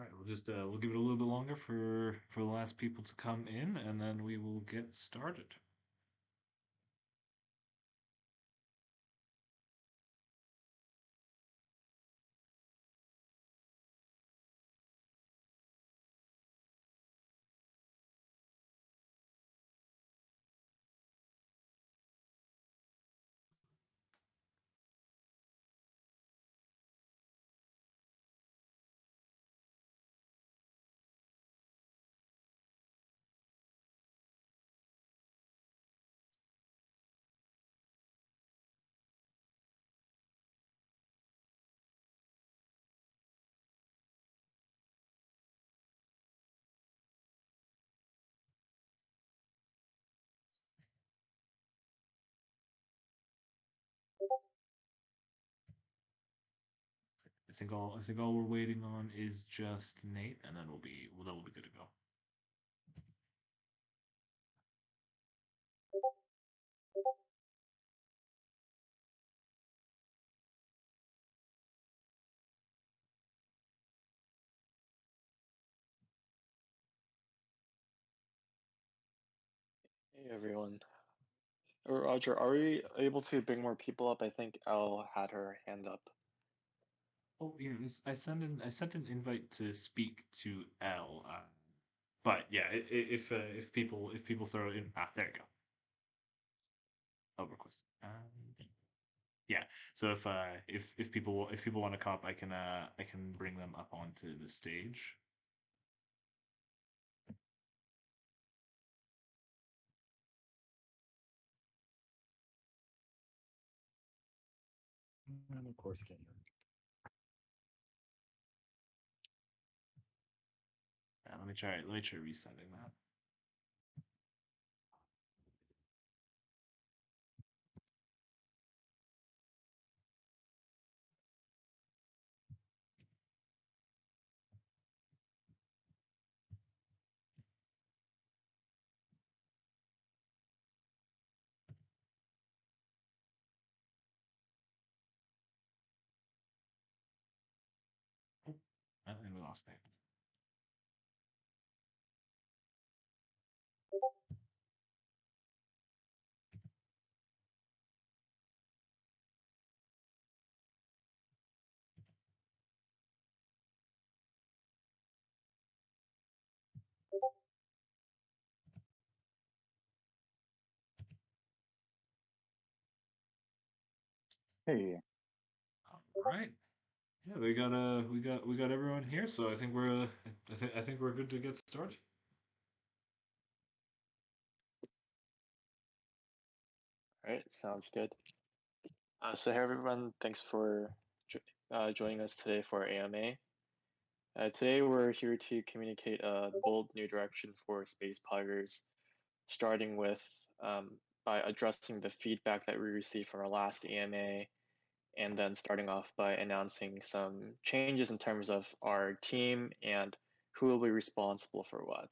All right, we'll give it a little bit longer for the last people to come in, and then we will get started. I think all we're waiting on is just Nate, and then we'll be good to go. Hey everyone. Roger, are we able to bring more people up? I think Elle had her hand up. Oh yeah, I sent an invite to speak to L. But yeah, if people throw it in, there you go. I'll request. Yeah. So if people want to come up, I can bring them up onto the stage. And of course, can hear. Yeah, let me try resending that. Oh, and we lost Nate. Hey, All right. Yeah, we got everyone here, so I think we're good to get started. All right, sounds good. So hey everyone, thanks for joining us today for our AMA. Today we're here to communicate a bold new direction for Space Poggers, starting with by addressing the feedback that we received from our last AMA, and then starting off by announcing some changes in terms of our team and who will be responsible for what.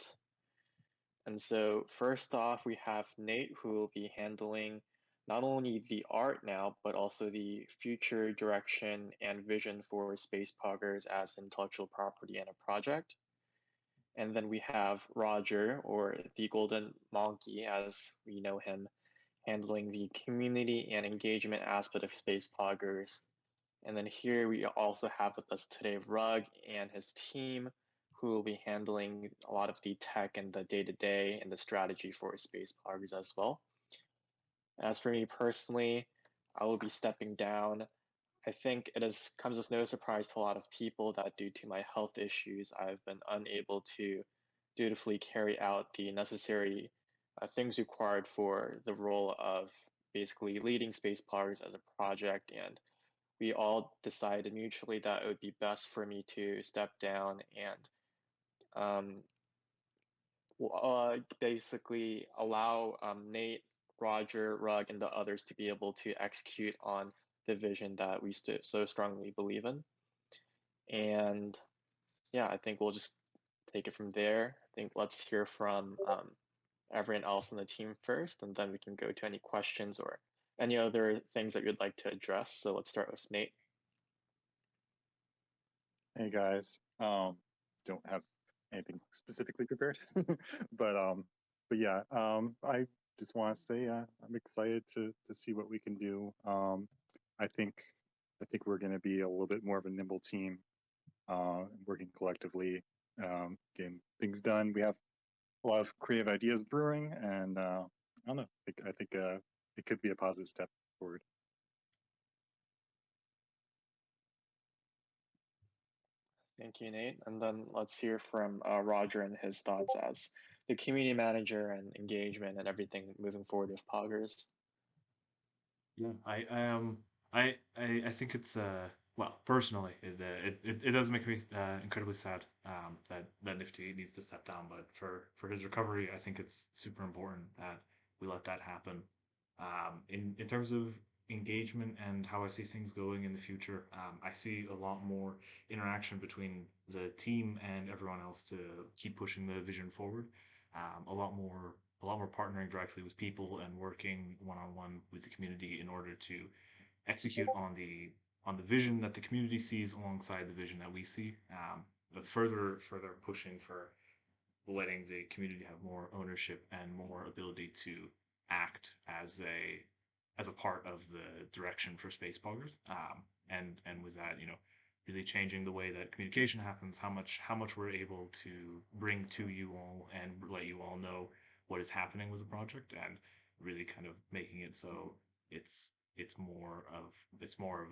And so first off, we have Nate, who will be handling not only the art now, but also the future direction and vision for Space Poggers as intellectual property and a project. And then we have Roger, or the Golden Monkey, as we know him, handling the community and engagement aspect of Space Poggers. And then here we also have with us today Rug and his team, who will be handling a lot of the tech and the day-to-day and the strategy for Space Poggers as well. As for me personally, I will be stepping down. I think comes as no surprise to a lot of people that due to my health issues, I've been unable to dutifully carry out the necessary things required for the role of basically leading Space Poggers as a project, and we all decided mutually that it would be best for me to step down and um, basically allow Nate, Roger, Rug, and the others to be able to execute on the vision that we so strongly believe in. And yeah, I think we'll just take it from there. I think let's hear from everyone else on the team first, and then we can go to any questions or any other things that you'd like to address. So let's start with Nate. hey guys. don't have anything specifically prepared. but yeah, I just want to say I'm excited to see what we can do. I think we're going to be a little bit more of a nimble team, working collectively, getting things done. We have a lot of creative ideas brewing, and I don't know. I think it could be a positive step forward. Thank you, Nate. And then let's hear from Roger and his thoughts as the community manager and engagement and everything moving forward with Poggers. Yeah, I think it's well, personally, it does make me incredibly sad that Nifty needs to step down. But for his recovery, I think it's super important that we let that happen. In terms of engagement and how I see things going in the future, I see a lot more interaction between the team and everyone else to keep pushing the vision forward. A lot more partnering directly with people and working one on one with the community in order to execute on the vision that the community sees alongside the vision that we see. But further pushing for letting the community have more ownership and more ability to act as a part of the direction for SpacePoggers. And with that, really changing the way that communication happens, how much we're able to bring to you all and let you all know what is happening with the project, and really kind of making it so it's more of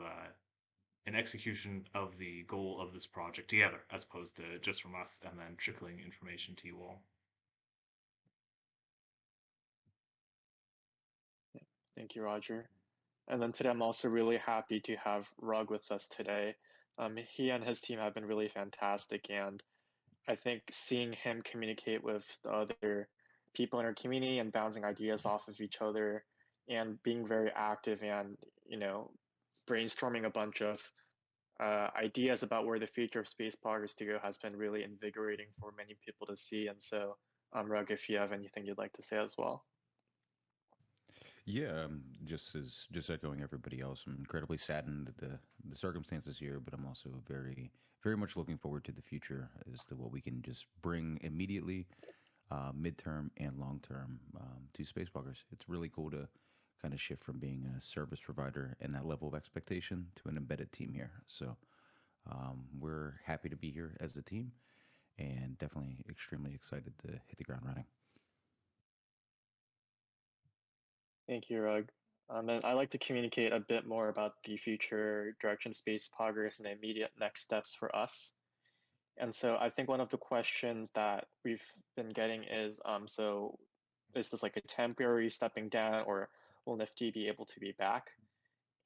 an execution of the goal of this project together, as opposed to just from us and then trickling information to you all. Thank you, Roger. And then today I'm also really happy to have Rug with us today. He and his team have been really fantastic, and I think seeing him communicate with the other people in our community and bouncing ideas off of each other and being very active and, brainstorming a bunch of ideas about where the future of Space Poggers to go has been really invigorating for many people to see. And so, Rug, if you have anything you'd like to say as well. Yeah, just echoing everybody else. I'm incredibly saddened at the circumstances here, but I'm also very much looking forward to the future as to what we can just bring immediately, midterm and long term, to Space Poggers. It's really cool to kind of shift from being a service provider and that level of expectation to an embedded team here. So we're happy to be here as a team, and definitely extremely excited to hit the ground running. Thank you, Rug. And I'd like to communicate a bit more about the future direction of Space Poggers and the immediate next steps for us. And so I think one of the questions that we've been getting is, so is this like a temporary stepping down, or will Nifty be able to be back?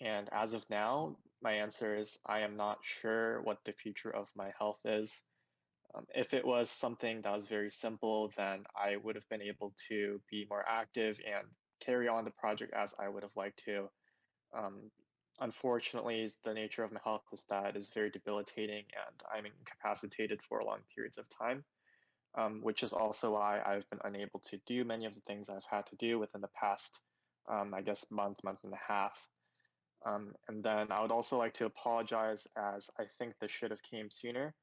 And as of now, my answer is I am not sure what the future of my health is. If it was something that was very simple, then I would have been able to be more active and carry on the project as I would have liked to. Um, Unfortunately, the nature of my health is that it is very debilitating and I'm incapacitated for long periods of time, which is also why I've been unable to do many of the things I've had to do within the past, I guess, month and a half. And then I would also like to apologize, as I think this should have came sooner.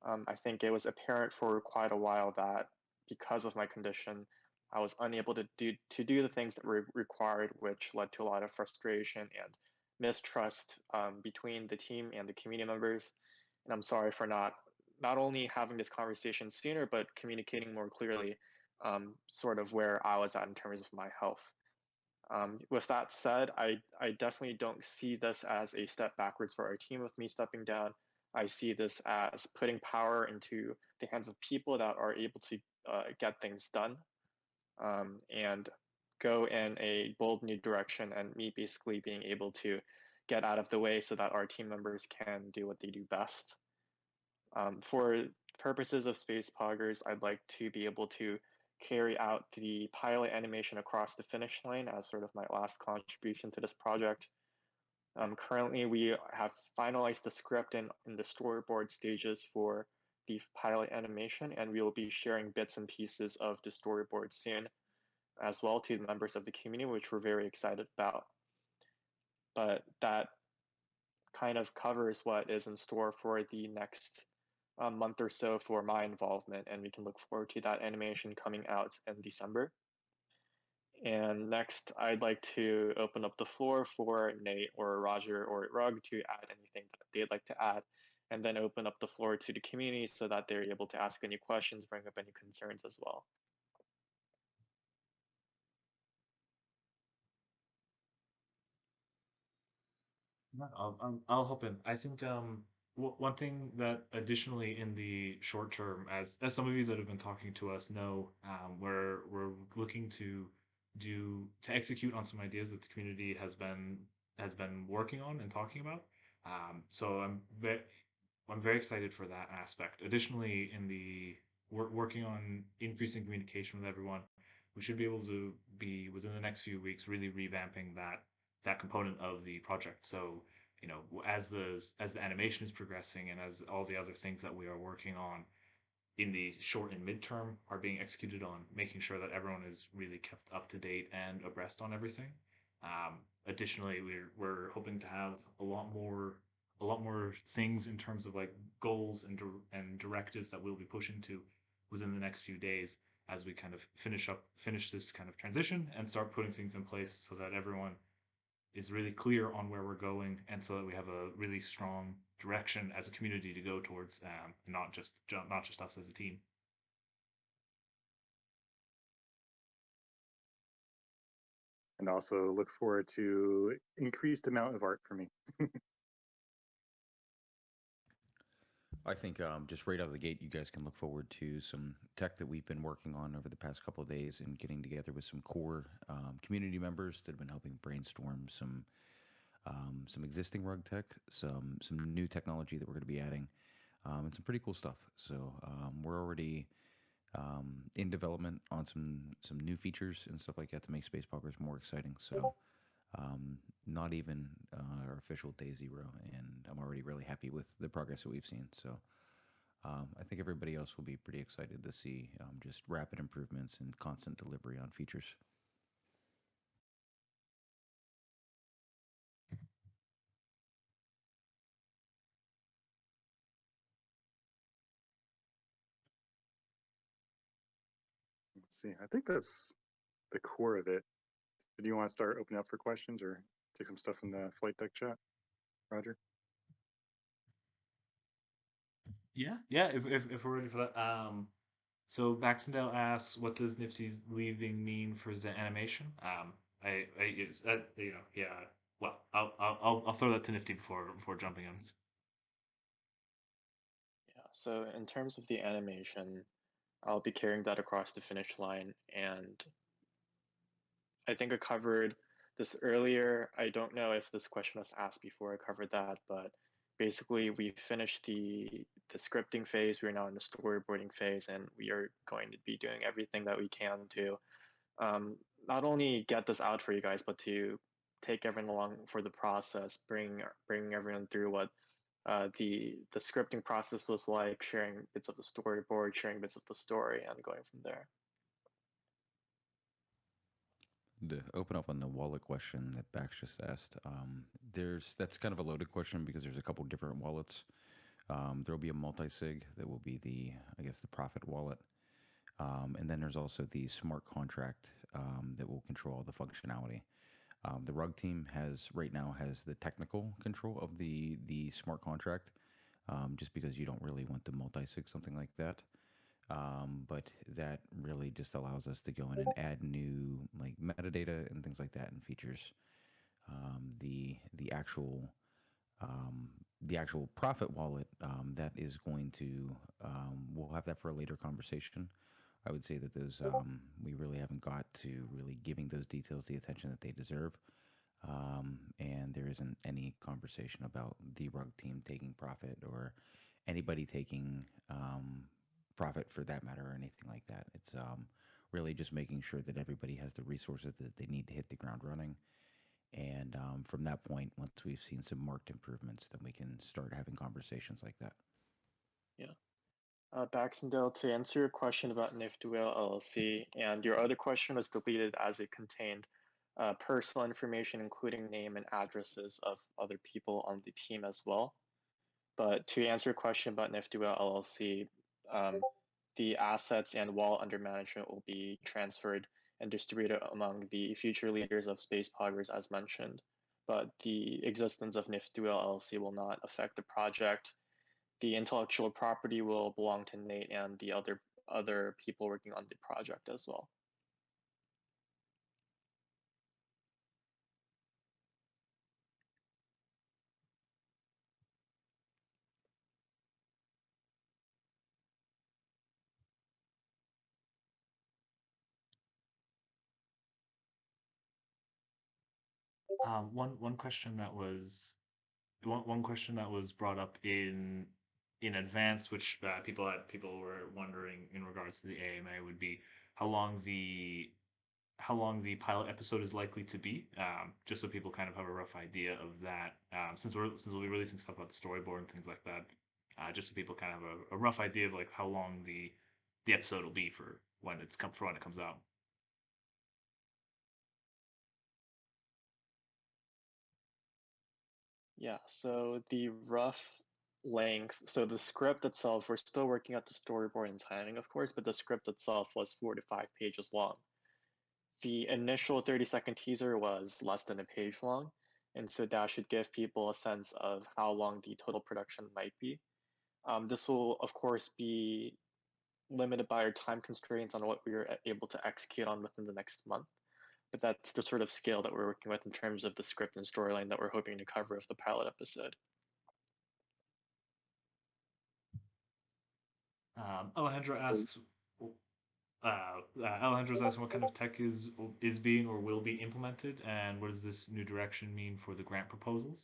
I think it was apparent for quite a while that because of my condition, I was unable to do the things that were required, which led to a lot of frustration and mistrust between the team and the community members. And I'm sorry for not only having this conversation sooner, but communicating more clearly, sort of where I was at in terms of my health. With that said, I definitely don't see this as a step backwards for our team with me stepping down. I see this as putting power into the hands of people that are able to get things done, and go in a bold new direction, and me basically being able to get out of the way so that our team members can do what they do best. For purposes of Space Poggers, I'd like to be able to carry out the pilot animation across the finish line as sort of my last contribution to this project. Currently, we have finalized the script in the storyboard stages for the pilot animation, and we will be sharing bits and pieces of the storyboard soon as well to the members of the community, which we're very excited about. But that kind of covers what is in store for the next a month or so for my involvement, and we can look forward to that animation coming out in December. And next, I'd like to open up the floor for Nate or Roger or Rug to add anything that they'd like to add, and then open up the floor to the community so that they're able to ask any questions, bring up any concerns as well. I'll hop in. I think one thing that additionally in the short term, as some of you that have been talking to us know, we're looking to execute on some ideas that the community has been working on and talking about. So I'm very excited for that aspect. Additionally, in the working on increasing communication with everyone, we should be able to be within the next few weeks really revamping that component of the project. So, you know, as the animation is progressing and as all the other things that we are working on in the short and midterm are being executed on, making sure that everyone is really kept up to date and abreast on everything. Additionally, we're hoping to have a lot more things in terms of like goals and directives that we'll be pushing to within the next few days as we kind of finish this kind of transition and start putting things in place so that everyone is really clear on where we're going, and so that we have a really strong direction as a community to go towards, not just us as a team. And also look forward to increased amount of art for me. I think just right out of the gate, you guys can look forward to some tech that we've been working on over the past couple of days and getting together with some core community members that have been helping brainstorm some existing rug tech, some new technology that we're going to be adding, and some pretty cool stuff. So we're already in development on some new features and stuff like that to make Space Poggers more exciting. So not even our official day zero, and I'm already really happy with the progress that we've seen. So I think everybody else will be pretty excited to see just rapid improvements and constant delivery on features. Let's see. I think that's the core of it. Did you want to start opening up for questions or take some stuff from the flight deck chat, Roger? Yeah, if we're ready for that. So Baxendale asks, what does Nifty's leaving mean for the animation? You know, yeah. Well, I'll throw that to Nifty before jumping in. Yeah, so in terms of the animation, I'll be carrying that across the finish line, and I think I covered this earlier. I don't know if this question was asked before I covered that, but basically we finished the scripting phase. We're now in the storyboarding phase, and we are going to be doing everything that we can to not only get this out for you guys, but to take everyone along for the process, bring everyone through what the scripting process was like, sharing bits of the storyboard, sharing bits of the story, and going from there. To open up on the wallet question that Bax just asked, that's kind of a loaded question because there's a couple different wallets. There will be a multi-sig that will be the profit wallet, and then there's also the smart contract that will control all the functionality. The rug team right now has the technical control of the smart contract, just because you don't really want to multi-sig something like that. But that really just allows us to go in and add new like metadata and things like that and features. The actual profit wallet, that is going to we'll have that for a later conversation. I would say that those we really haven't got to really giving those details the attention that they deserve. And there isn't any conversation about the rug team taking profit or anybody taking profit for that matter or anything like that. It's really just making sure that everybody has the resources that they need to hit the ground running. And from that point, once we've seen some marked improvements, then we can start having conversations like that. Yeah. Baxendale, to answer your question about NiftyWhale LLC, and your other question was deleted as it contained personal information, including name and addresses of other people on the team as well. But to answer your question about NiftyWhale LLC, the assets and wallet under management will be transferred and distributed among the future leaders of SpacePoggers as mentioned. But the existence of NiftyWhale LLC will not affect the project. The intellectual property will belong to Nate and the other people working on the project as well. One question that was one question that was brought up in advance, which people were wondering in regards to the AMA, would be how long the pilot episode is likely to be, just so people kind of have a rough idea of that. Since we'll be releasing stuff about the storyboard and things like that, just so people kind of have a rough idea of like how long the episode will be for when it comes out. Yeah, so the rough length, so the script itself, we're still working out the storyboard and timing, of course, but the script itself was 4 to 5 pages long. The initial 30-second teaser was less than a page long, and so that should give people a sense of how long the total production might be. This will, of course, be limited by our time constraints on what we are able to execute on within the next month. But that's the sort of scale that we're working with in terms of the script and storyline that we're hoping to cover with the pilot episode. Alejandro asks, Alejandro's asking what kind of tech is being or will be implemented, and what does this new direction mean for the grant proposals?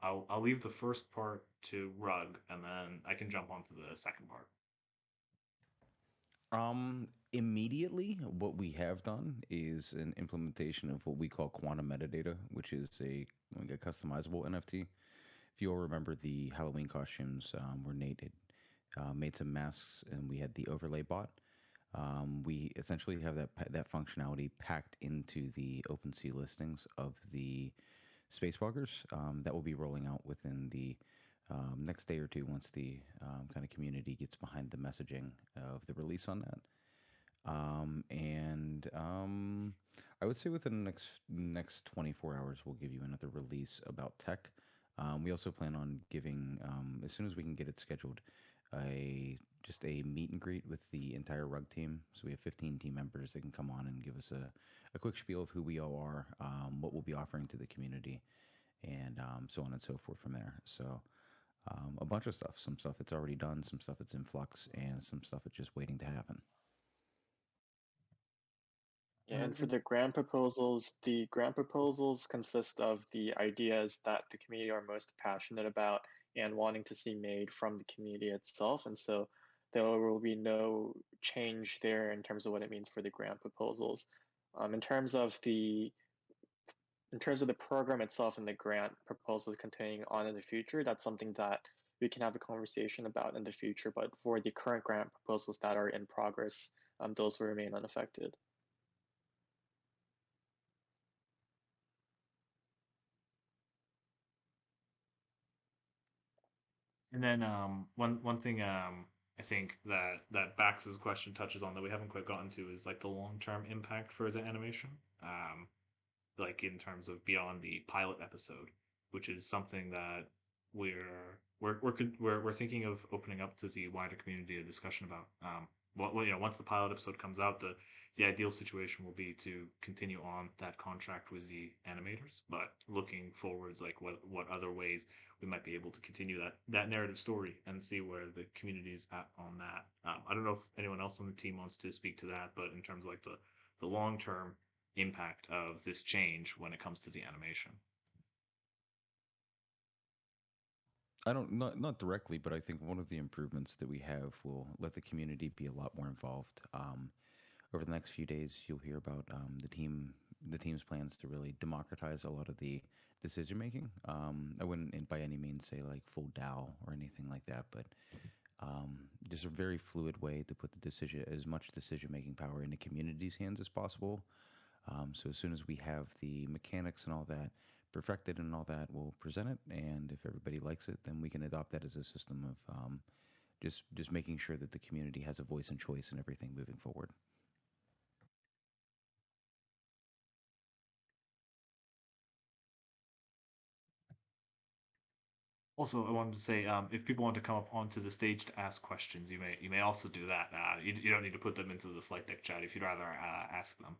I'll leave the first part to Rug, and then I can jump onto the second part. Immediately, what we have done is an implementation of what we call quantum metadata, which is a customizable NFT. If you all remember the Halloween costumes, where Nate had made some masks, and we had the overlay bot. We essentially have that functionality packed into the OpenSea listings of the SpacePoggers. That will be rolling out within the next day or two once the kind of community gets behind the messaging of the release on that. I would say within the next 24 hours, we'll give you another release about tech. We also plan on giving, as soon as we can get it scheduled, just a meet and greet with the entire Rug team. So we have 15 team members that can come on and give us a quick spiel of who we all are, what we'll be offering to the community, and so on and so forth from there. So a bunch of stuff. Some stuff that's already done, some stuff that's in flux, and some stuff that's just waiting to happen. Yeah, and for the grant proposals consist of the ideas that the community are most passionate about and wanting to see made from the community itself. And so there will be no change there in terms of what it means for the grant proposals. In terms of the program itself and the grant proposals containing on in the future, that's something that we can have a conversation about in the future. But for the current grant proposals that are in progress, those will remain unaffected. And then one thing I think that Bax's question touches on that we haven't quite gotten to is like the long-term impact for the animation, like in terms of beyond the pilot episode, which is something that we're thinking of opening up to the wider community a discussion about. Once the pilot episode comes out, the ideal situation will be to continue on that contract with the animators, but looking forwards, like what other ways we might be able to continue that narrative story and see where the community is at on that. I don't know if anyone else on the team wants to speak to that, but in terms of like the long-term impact of this change when it comes to the animation. I don't, not directly, but I think one of the improvements that we have will let the community be a lot more involved. Over the next few days, you'll hear about the team's plans to really democratize a lot of the decision making. I wouldn't by any means say like full DAO or anything like that, but just a very fluid way to put as much decision making power in the community's hands as possible. So as soon as we have the mechanics and all that perfected and all that, we'll present it, and if everybody likes it, then we can adopt that as a system of just making sure that the community has a voice and choice in everything moving forward. Also, I wanted to say, if people want to come up onto the stage to ask questions, you may also do that. You don't need to put them into the flight deck chat if you'd rather ask them.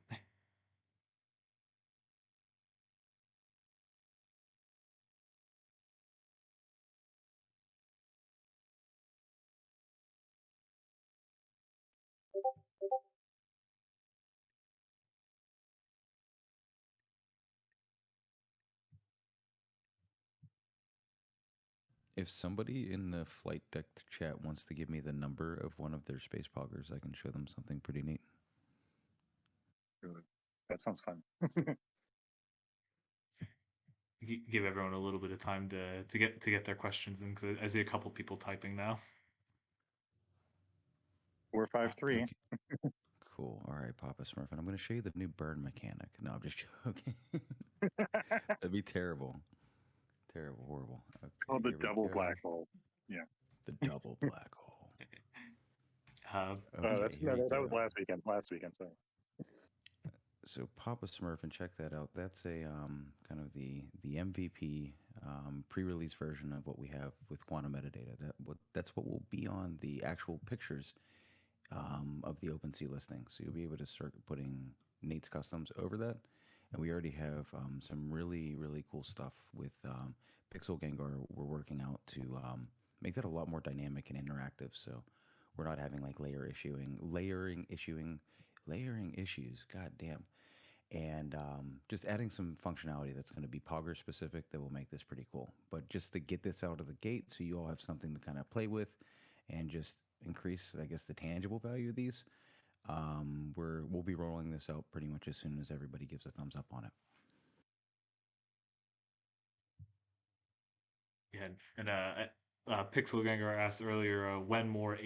If somebody in the flight deck chat wants to give me the number of one of their Space Poggers, I can show them something pretty neat. Really. That sounds fun. Give everyone a little bit of time to get their questions in, because I see a couple people typing now. 453. Okay. Cool. All right, Papa Smurf, and I'm going to show you the new burn mechanic. No, I'm just joking. That'd be terrible. Terrible, horrible. Okay, It's called the here we double go. black hole. Yeah. The double black hole. Okay, here we that go. was last weekend. Sorry. So Papa Smurf, and check that out. That's a kind of the MVP pre-release version of what we have with quantum metadata. That's what will be on the actual pictures of the OpenSea listing. So you'll be able to start putting Nate's customs over that. And we already have some really, really cool stuff with Pixel Gengar. We're working out to make that a lot more dynamic and interactive. So we're not having like layering issues. God damn. And just adding some functionality that's going to be Pogger specific that will make this pretty cool. But just to get this out of the gate so you all have something to kind of play with and just increase, I guess, the tangible value of these, we'll be rolling this out pretty much as soon as everybody gives a thumbs up on it. Yeah, and Pixel Ganger asked earlier when more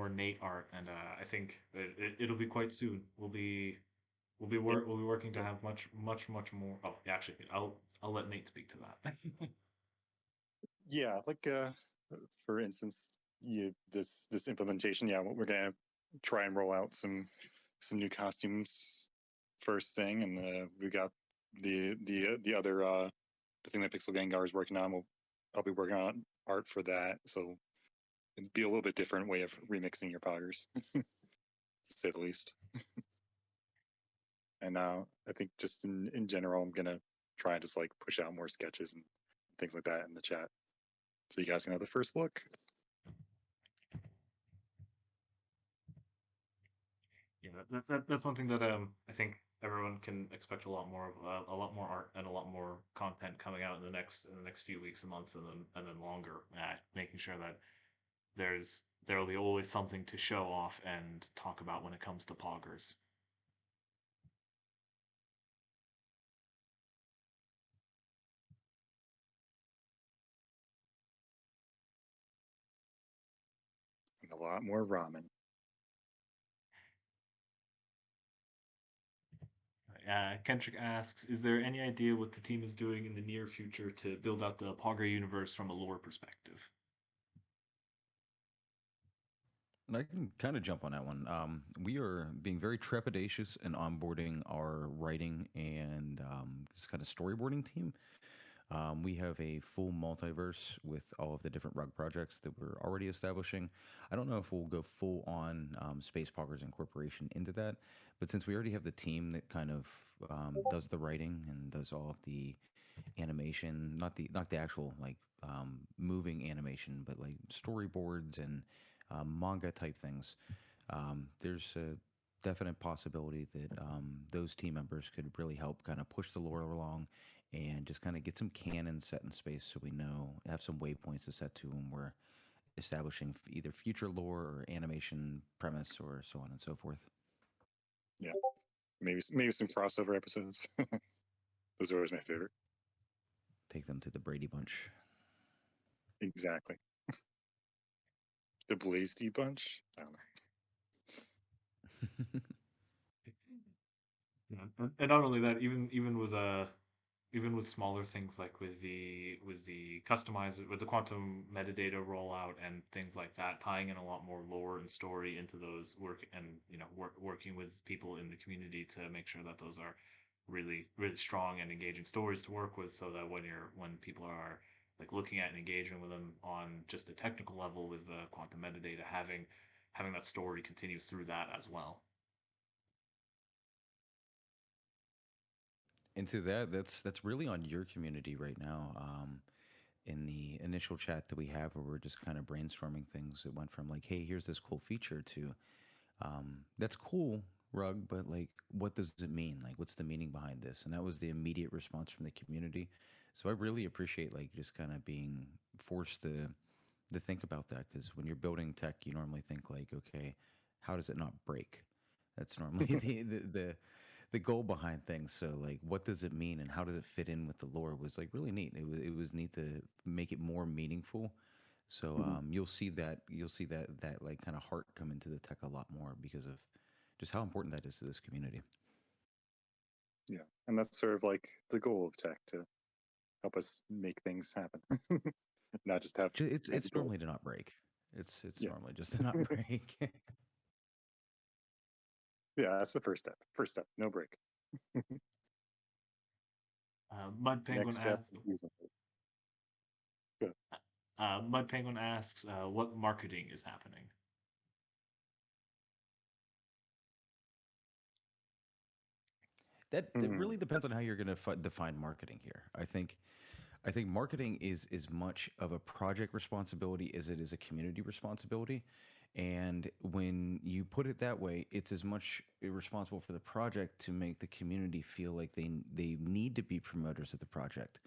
Nate art, and I think it'll be quite soon. We'll be working to have much more. Oh, actually, I'll let Nate speak to that. Yeah, like for instance, this implementation. Yeah, we're gonna try and roll out some new costumes first thing, and we got the other the thing that Pixel Gengar is working on. I'll be working on art for that, so it'd be a little bit different way of remixing your poggers, to say the least. And I think just in general, I'm gonna try and just like push out more sketches and things like that in the chat, so you guys can have the first look. Yeah, that's one thing that I think everyone can expect a lot more of, a lot more art and a lot more content coming out in the next few weeks and months, and then longer. Making sure that there will be always something to show off and talk about when it comes to poggers. And a lot more ramen. Kendrick asks, is there any idea what the team is doing in the near future to build out the Pogger universe from a lore perspective? I can kind of jump on that one. We are being very trepidatious in onboarding our writing and just kind of storyboarding team. We have a full multiverse with all of the different rug projects that we're already establishing. I don't know if we'll go full on Space Poggers Incorporation into that, but since we already have the team that kind of does the writing and does all of the animation, not the actual like moving animation, but like storyboards and manga type things, there's a definite possibility that those team members could really help kind of push the lore along and just kind of get some canon set in space so we know, have some waypoints to set to when we're establishing either future lore or animation premise or so on and so forth. Yeah, maybe some crossover episodes. Those are always my favorite. Take them to the Brady Bunch. Exactly. The Blaze Bunch. I don't know. Yeah, and not only that, even with even with smaller things like with the customizer with the quantum metadata rollout and things like that, tying in a lot more lore and story into those work and working with people in the community to make sure that those are really strong and engaging stories to work with, so that when people are like looking at and engaging with them on just a technical level with the quantum metadata, having that story continue through that as well. Into that's really on your community right now. In the initial chat that we have, where we're just kind of brainstorming things, it went from like, hey, here's this cool feature to that's cool, Rug, but like, what does it mean? Like, what's the meaning behind this? And that was the immediate response from the community. So I really appreciate like just kind of being forced to think about that, because when you're building tech, you normally think like, okay, how does it not break? That's normally the goal behind things. So like, what does it mean, and how does it fit in with the lore? Was like really neat. It was neat to make it more meaningful. So you'll see that like kind of heart come into the tech a lot more because of just how important that is to this community. Yeah, and that's sort of like the goal of tech, to help us make things happen, not just have. It's normally to not break. It's Yeah. normally just to not break. Yeah, that's the first step. First step, no break. Mud Penguin Next step, asks. using it. Good. Mud Penguin asks, what marketing is happening? That really depends on how you're going to define marketing here. I think marketing is as much of a project responsibility as it is a community responsibility. And when you put it that way, it's as much responsible for the project to make the community feel like they need to be promoters of the project.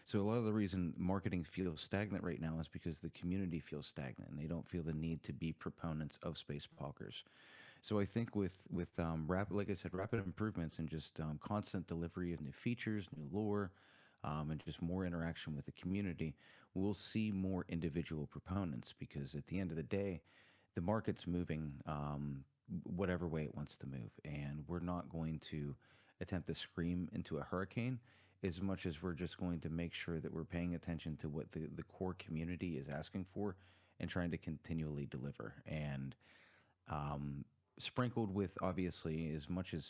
So a lot of the reason marketing feels stagnant right now is because the community feels stagnant and they don't feel the need to be proponents of Space Poggers. So I think with rapid, like I said, rapid improvements and just constant delivery of new features, new lore, and just more interaction with the community, we'll see more individual proponents, because at the end of the day, the market's moving whatever way it wants to move, and we're not going to attempt to scream into a hurricane as much as we're just going to make sure that we're paying attention to what the core community is asking for and trying to continually deliver. And sprinkled with, obviously, as much as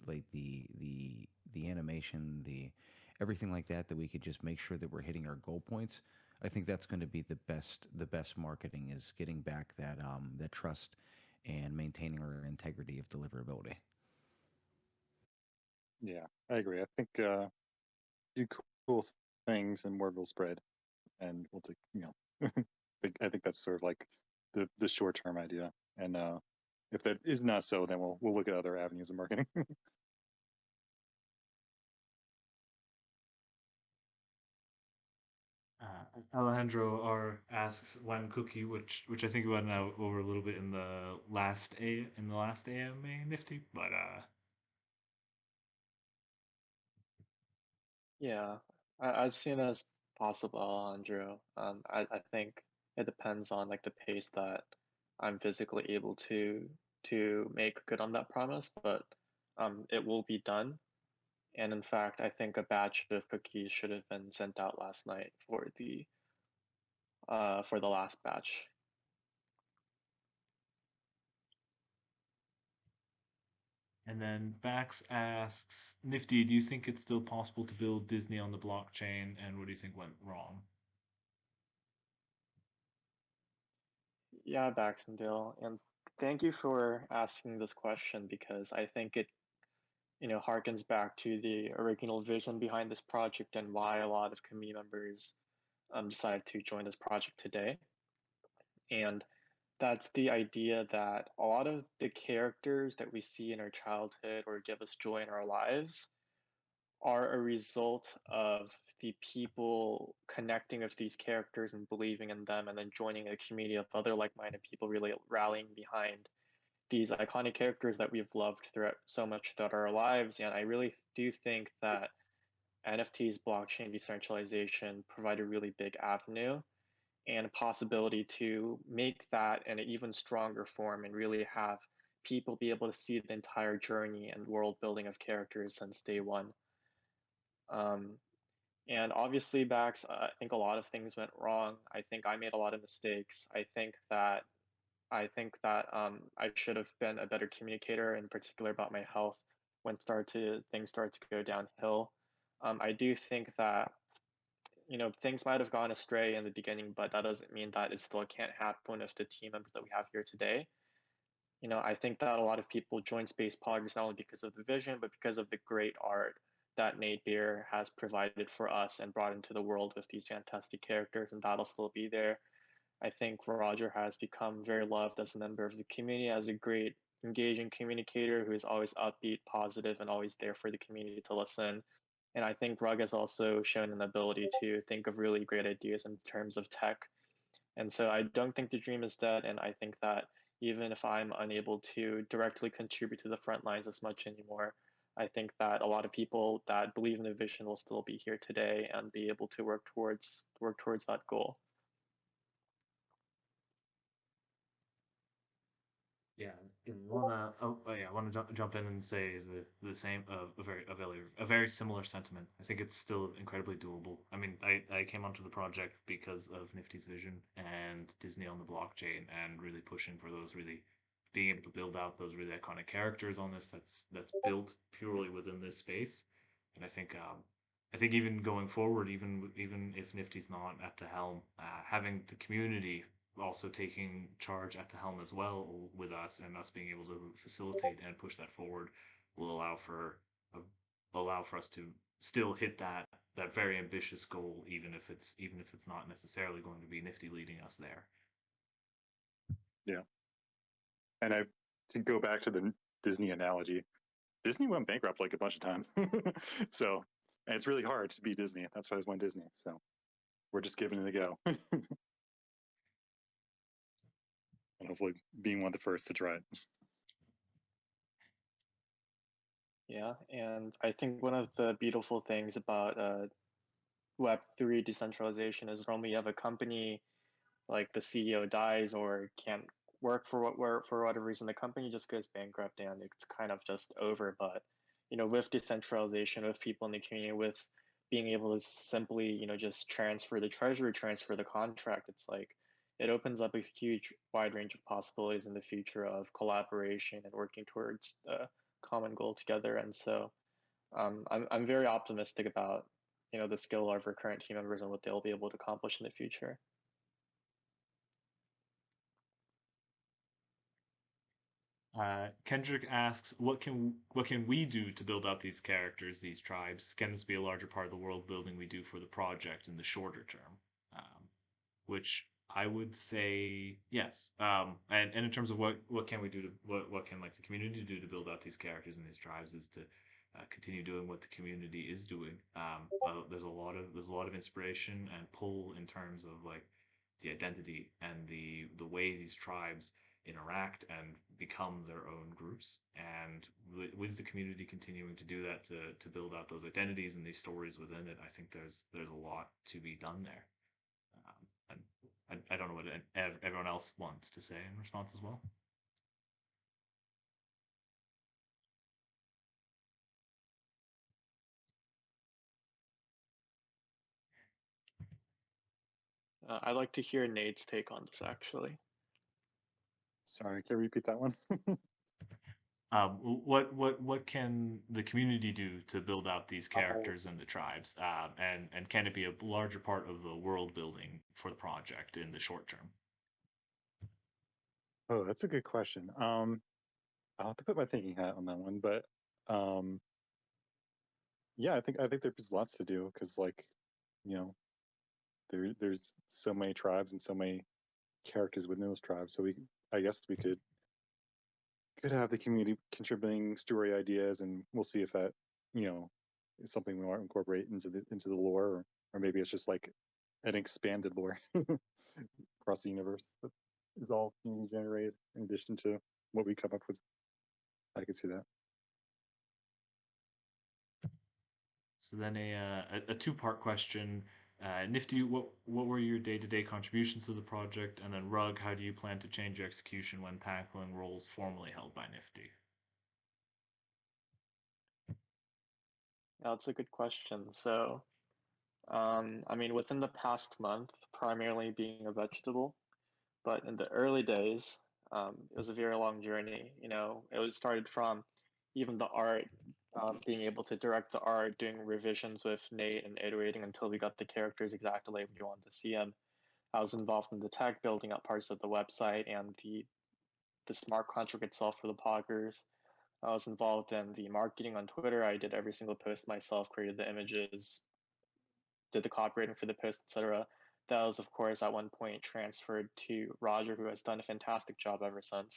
like the animation, the everything like that we could just make sure that we're hitting our goal points. I think that's going to be the best marketing, is getting back that trust and maintaining our integrity of deliverability. Yeah, I agree. I think do cool things and word will spread, and we'll take, I think that's sort of like the short term idea. And if that is not so, then we'll look at other avenues of marketing. Alejandro asks one cookie, which I think we went over a little bit in the last AMA Nifty, but Yeah, as soon as possible, Alejandro. I think it depends on like the pace that I'm physically able to make good on that promise, but it will be done. And in fact, I think a batch of cookies should have been sent out last night for the last batch. and then Bax asks, Nifty, do you think it's still possible to build Disney on the blockchain, and what do you think went wrong? Yeah, Baxendale, and thank you for asking this question, because I think it harkens back to the original vision behind this project and why a lot of community members decided to join this project today. And that's the idea that a lot of the characters that we see in our childhood or give us joy in our lives are a result of the people connecting with these characters and believing in them, and then joining a community of other like-minded people really rallying behind these iconic characters that we've loved throughout so much throughout our lives. And I really do think that NFTs, blockchain decentralization, provide a really big avenue and a possibility to make that in an even stronger form and really have people be able to see the entire journey and world building of characters since day one. And obviously, Bax, I think a lot of things went wrong. I think I made a lot of mistakes. I think that I should have been a better communicator, in particular about my health when things start to go downhill. I do think that things might have gone astray in the beginning, but that doesn't mean that it still can't happen with the team members that we have here today. I think that a lot of people join Space Poggers not only because of the vision, but because of the great art that Nate Beer has provided for us and brought into the world with these fantastic characters, and that'll still be there. I think Roger has become very loved as a member of the community, as a great, engaging communicator who is always upbeat, positive, and always there for the community to listen. And I think Rug has also shown an ability to think of really great ideas in terms of tech. And so I don't think the dream is dead. And I think that even if I'm unable to directly contribute to the front lines as much anymore, I think that a lot of people that believe in the vision will still be here today and be able to work towards that goal. Yeah, I wanna jump in and say the same, a very similar sentiment. I think it's still incredibly doable. I mean, I came onto the project because of Nifty's vision and Disney on the blockchain and really pushing for those really being able to build out those really iconic characters on this that's built purely within this space. And I think even going forward, even if Nifty's not at the helm, having the community also taking charge at the helm as well with us and us being able to facilitate and push that forward will allow for us to still hit that very ambitious goal, even if it's not necessarily going to be Nifty leading us there. Yeah. And to go back to the Disney analogy, Disney went bankrupt like a bunch of times. So, and it's really hard to beat Disney. That's why it's won Disney. So we're just giving it a go. And hopefully being one of the first to try it. Yeah, and I think one of the beautiful things about Web3 decentralization is normally you have a company like the CEO dies or can't work for whatever reason, the company just goes bankrupt and it's kind of just over. But with decentralization, with people in the community, with being able to simply just transfer the treasury, transfer the contract, it's like it opens up a huge wide range of possibilities in the future of collaboration and working towards a common goal together. And so I'm very optimistic about the skill of our current team members and what they'll be able to accomplish in the future. Kendrick asks, what can we do to build out these characters, these tribes? Can this be a larger part of the world building we do for the project in the shorter term? Which I would say yes. And in terms of what can we do to what can like the community do to build out these characters and these tribes is to continue doing what the community is doing. There's a lot of inspiration and pull in terms of like the identity and the way these tribes interact and become their own groups. And with the community continuing to do that to build out those identities and these stories within it, I think there's a lot to be done there. And I don't know what everyone else wants to say in response as well. I'd like to hear Nate's take on this, actually. Sorry, can you repeat that one? What can the community do to build out these characters and the tribes? And can it be a larger part of the world building for the project in the short term? Oh, that's a good question. I'll have to put my thinking hat on that one, but um, yeah, I think there's lots to do because like, you know, there's so many tribes and so many characters within those tribes. So I guess we could have the community contributing story ideas, and we'll see if that, is something we want to incorporate into the lore, or maybe it's just like an expanded lore across the universe that is all community generated in addition to what we come up with. I could see that. So then a two-part question. Nifty, what were your day-to-day contributions to the project? And then Rug, how do you plan to change your execution when tackling roles formerly held by Nifty? That's a good question. So I mean, within the past month, primarily being a vegetable, but in the early days, it was a very long journey. You know, it was started from even the art, being able to direct the art, doing revisions with Nate and iterating until we got the characters exactly like we wanted to see them. I was involved in the tech, building up parts of the website and the smart contract itself for the Poggers. I was involved in the marketing on Twitter. I did every single post myself, created the images, did the copywriting for the post, etc. That was, of course, at one point transferred to Roger, who has done a fantastic job ever since.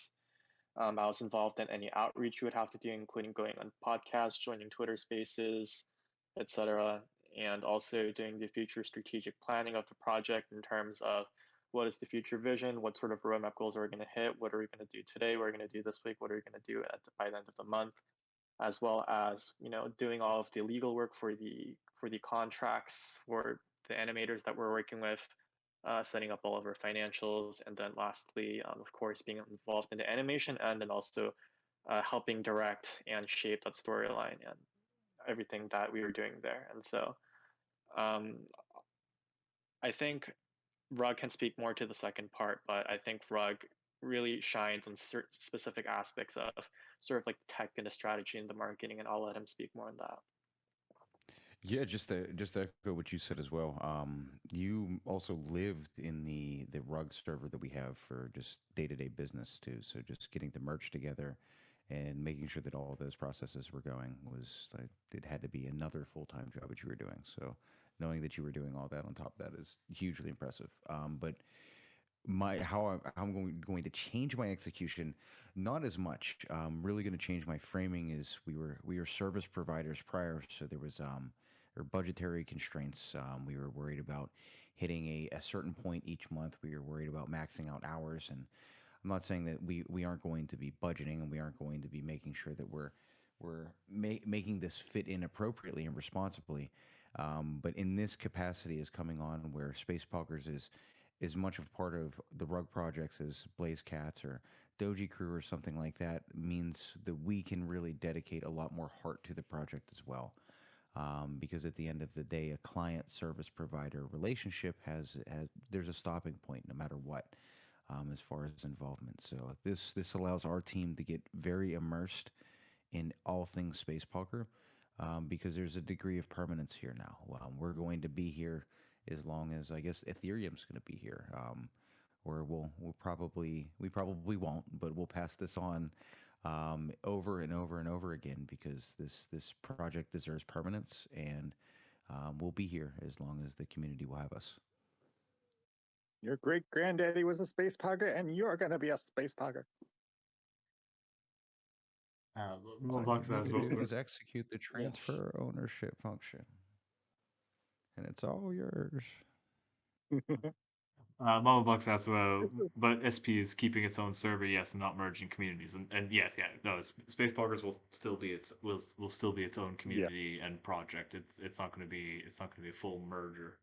I was involved in any outreach you would have to do, including going on podcasts, joining Twitter Spaces, etc., and also doing the future strategic planning of the project in terms of what is the future vision, what sort of roadmap goals are we going to hit, what are we going to do today, what are we going to do this week, what are we going to do by the end of the month, as well as doing all of the legal work for the contracts for the animators that we're working with, setting up all of our financials, and then lastly, of course, being involved in the animation and then also helping direct and shape that storyline and everything that we were doing there. And so um, I think Rug can speak more to the second part, but I think Rug really shines on certain specific aspects of sort of like the tech and the strategy and the marketing, and I'll let him speak more on that. Yeah, just to echo what you said as well. You also lived in the rug server that we have for just day-to-day business too. So just getting the merch together and making sure that all those processes were going was like it had to be another full-time job that you were doing. So knowing that you were doing all that on top of that is hugely impressive. But how I'm going to change my execution, not as much. Really going to change my framing is we were service providers prior, so there was or budgetary constraints. We were worried about hitting a certain point each month. We were worried about maxing out hours, and I'm not saying that we aren't going to be budgeting and we aren't going to be making sure that we're making this fit in appropriately and responsibly. But in this capacity is coming on where Space Poggers is as much of part of the rug projects as Blaze Cats or Doji Crew or something like that means that we can really dedicate a lot more heart to the project as well. Because at the end of the day, a client service provider relationship has there's a stopping point no matter what, as far as involvement. So this allows our team to get very immersed in all things Space Pogger, because there's a degree of permanence here now. We're going to be here as long as I guess Ethereum's going to be here. Or we probably won't, but we'll pass this on over and over and over again because this project deserves permanence, and we'll be here as long as the community will have us. Your great granddaddy was a space pogger, and you're gonna be a space pogger. Mobox All as you well. do is execute the transfer ownership function, and it's all yours. Momobox asks about, but SP is keeping its own server, yes, and not merging communities, and yes, no, Space Poggers will still be its own community and project. It's not going to be a full merger.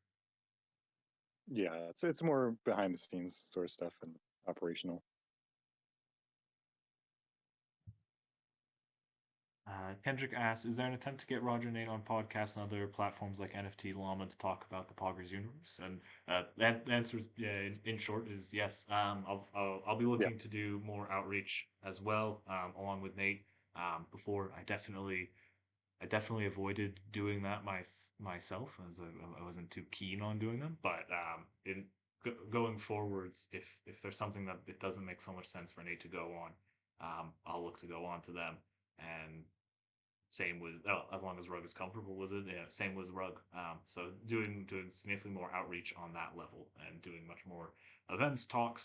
Yeah, it's more behind the scenes sort of stuff and operational. Kendrick asks, is there an attempt to get Roger Nate on podcasts and other platforms like NFT Llama to talk about the Poggers universe? And the answer is, in short, is yes. I'll be looking to do more outreach as well, along with Nate. Before I definitely avoided doing that myself, as I wasn't too keen on doing them. But going forwards, if there's something that it doesn't make so much sense for Nate to go on, I'll look to go on to them. And same with, as long as Rug is comfortable with it, yeah, same with Rug. So doing significantly more outreach on that level and doing much more events, talks,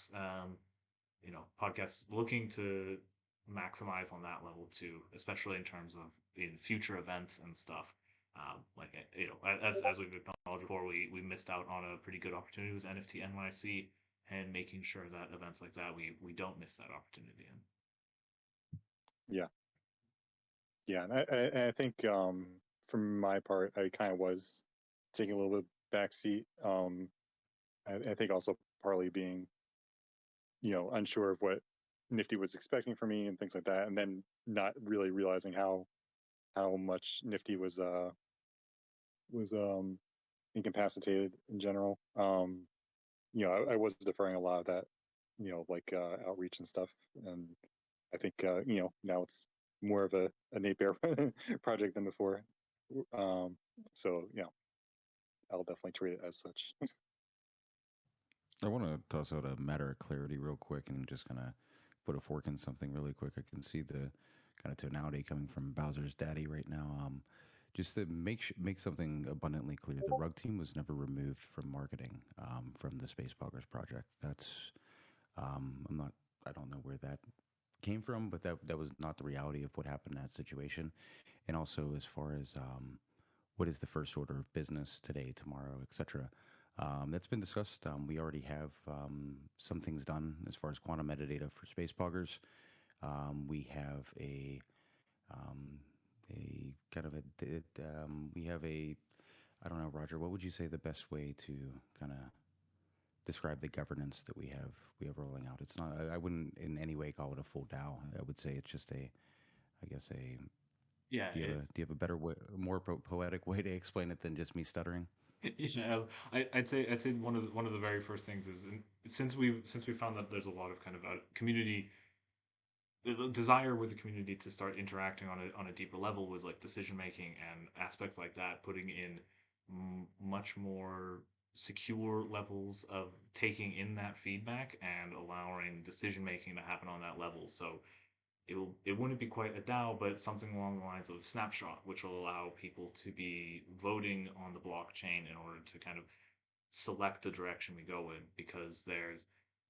podcasts, looking to maximize on that level too, especially in terms of in future events and stuff. As we've acknowledged before, we missed out on a pretty good opportunity with NFT NYC, and making sure that events like that we don't miss that opportunity in. Yeah. Yeah, and I think from my part, I kind of was taking a little bit backseat. I think also partly being, unsure of what Nifty was expecting from me and things like that, and then not really realizing how much Nifty was incapacitated in general. I was deferring a lot of that, like outreach and stuff, and I think now it's more of a Napier project than before. So I'll definitely treat it as such. I want to toss out a matter of clarity real quick and just kind of put a fork in something really quick. I can see the kind of tonality coming from Bowser's daddy right now. Just to make something abundantly clear, the rug team was never removed from marketing from the Space Poggers project. That's I don't know where that came from, but that was not the reality of what happened in that situation. And also, as far as what is the first order of business today, tomorrow, etc. That's been discussed. We already have some things done as far as quantum metadata for Space Poggers. We have a kind of we have a, I don't know, Roger, what would you say the best way to kind of describe the governance that we have rolling out? It's not, I wouldn't in any way call it a full DAO. I would say it's just I guess Yeah. do you have a better way, more poetic way to explain it than just me stuttering? I'd say one of the very first things is, since we found that there's a lot of kind of a community, the desire with the community to start interacting on a deeper level with like decision making and aspects like that, putting in much more secure levels of taking in that feedback and allowing decision making to happen on that level. So it wouldn't be quite a DAO, but something along the lines of Snapshot, which will allow people to be voting on the blockchain in order to kind of select the direction we go in, because there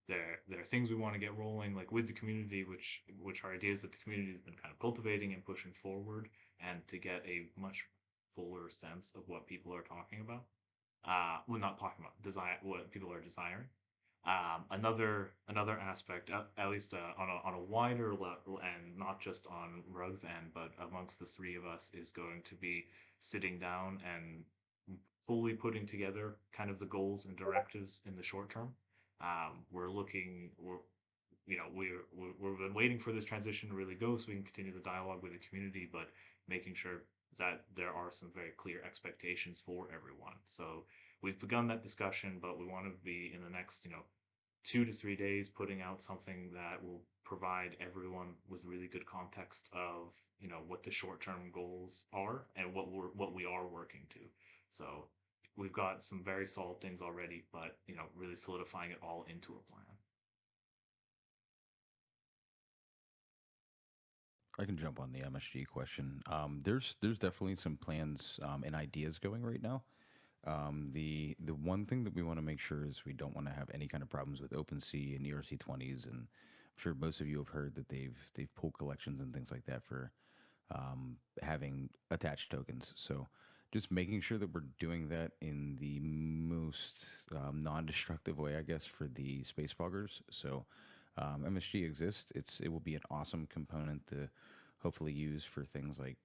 are things we want to get rolling like with the community, which are ideas that the community has been kind of cultivating and pushing forward, and to get a much fuller sense of what people are talking about. Well, not talking about, desire, what people are desiring. Another aspect, at least on a wider level, and not just on Rug's end, but amongst the three of us, is going to be sitting down and fully putting together kind of the goals and directives in the short term. We're looking, we're you know we've been waiting for this transition to really go so we can continue the dialogue with the community, but making sure that there are some very clear expectations for everyone. So we've begun that discussion, but we want to be in the next 2 to 3 days putting out something that will provide everyone with really good context of what the short-term goals are and what we are working to. So we've got some very solid things already, but really solidifying it all into a plan. I can jump on the MSG question. There's definitely some plans and ideas going right now. The one thing that we want to make sure is we don't want to have any kind of problems with OpenSea and ERC20s, and I'm sure most of you have heard that they've pulled collections and things like that for having attached tokens. So just making sure that we're doing that in the most non-destructive way, I guess, for the Space Poggers. So MSG exists. It will be an awesome component to hopefully use for things like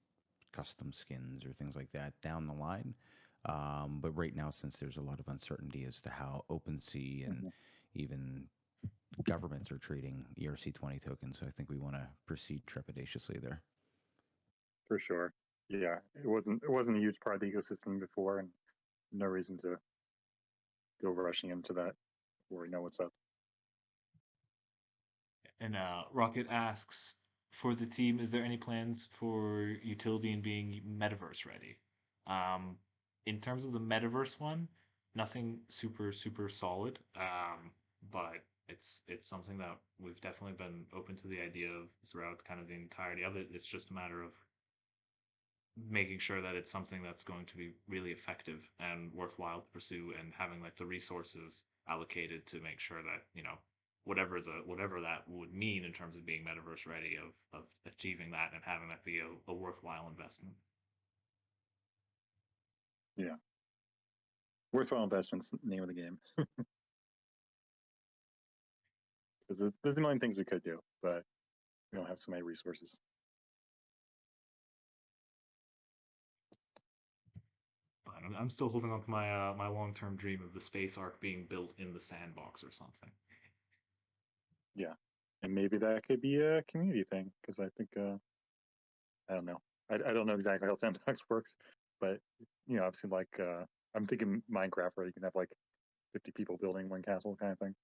custom skins or things like that down the line. But right now, since there's a lot of uncertainty as to how OpenSea and even governments are treating ERC20 tokens, so I think we want to proceed trepidatiously there. For sure. Yeah, it wasn't a huge part of the ecosystem before, and no reason to go rushing into that before we know what's up. And Rocket asks, for the team, is there any plans for utility and being metaverse ready? In terms of the metaverse one, nothing super solid, but it's something that we've definitely been open to the idea of throughout kind of the entirety of it. It's just a matter of making sure that it's something that's going to be really effective and worthwhile to pursue, and having like the resources allocated to make sure that whatever that would mean in terms of being metaverse ready, of achieving that and having that be a worthwhile investment. Yeah, worthwhile investment's the name of the game. Because there's a million things we could do, but we don't have so many resources. I'm still holding on to my my long-term dream of the space ark being built in the sandbox or something. Yeah, and maybe that could be a community thing, because I think I don't know. I don't know exactly how sandbox works, but obviously, like I'm thinking Minecraft, where you can have like 50 people building one castle kind of thing.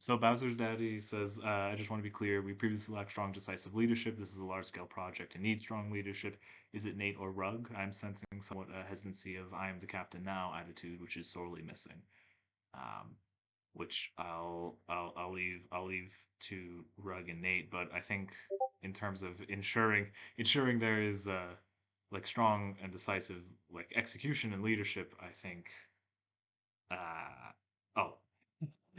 So Bowser's Daddy says, I just want to be clear. We previously lacked strong, decisive leadership. This is a large-scale project and needs strong leadership. Is it Nate or Rug? I'm sensing somewhat a hesitancy of "I am the captain now" attitude, which is sorely missing. Which I'll leave to Rug and Nate. But I think in terms of ensuring there is like strong and decisive like execution and leadership, I think. Oh,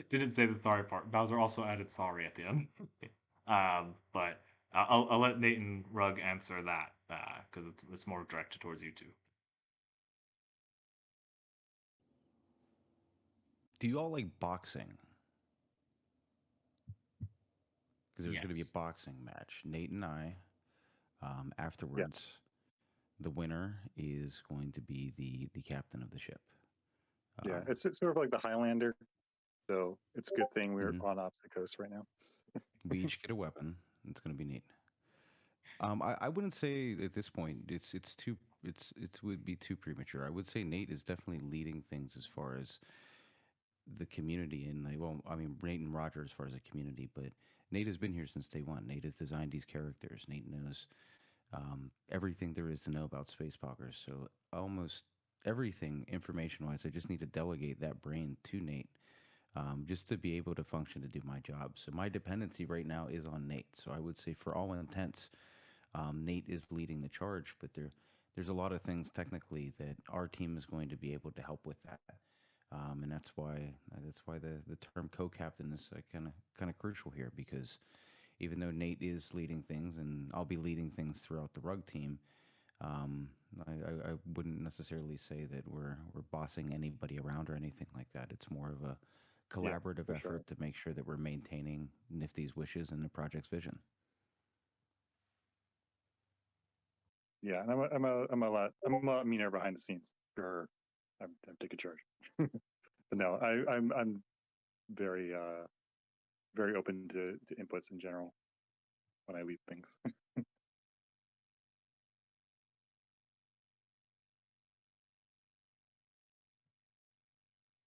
didn't say the sorry part. Bowser also added sorry at the end. But I'll let Nate and Rug answer that because it's more directed towards you two. Do you all like boxing? Because there's going to be a boxing match. Nate and I, afterwards, the winner is going to be the captain of the ship. Yeah, it's sort of like the Highlander. So it's a good thing we're on opposite coasts right now. We each get a weapon. It's going to be neat. I wouldn't say at this point it would be too premature. I would say Nate is definitely leading things as far as the community and Nate and Roger as far as the community, but Nate has been here since day one. Nate has designed these characters. Nate knows everything there is to know about Space Poggers. So almost everything information-wise, I just need to delegate that brain to Nate. Just to be able to function to do my job. So my dependency right now is on Nate. So I would say for all intents, Nate is leading the charge, but there's a lot of things technically that our team is going to be able to help with that. And that's why the term co-captain is kind of crucial here, because even though Nate is leading things and I'll be leading things throughout the Rug team, I wouldn't necessarily say that we're bossing anybody around or anything like that. It's more of a collaborative effort to make sure that we're maintaining Nifty's wishes and the project's vision. Yeah, and I'm a lot meaner behind the scenes. Sure, I'm taking charge. But no, I'm very very open to inputs in general when I lead things.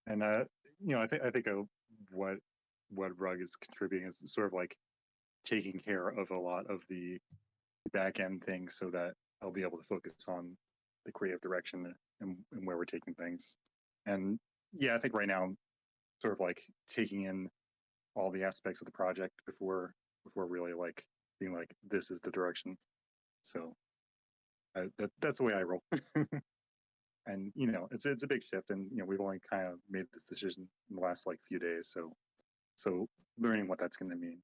And I think what Rug is contributing is sort of like taking care of a lot of the back end things, so that I'll be able to focus on the creative direction and where we're taking things. And yeah, I think right now I'm sort of like taking in all the aspects of the project before really like being like, this is the direction. So that's the way I roll. And it's a big shift, and we've only kind of made this decision in the last like few days. So learning what that's going to mean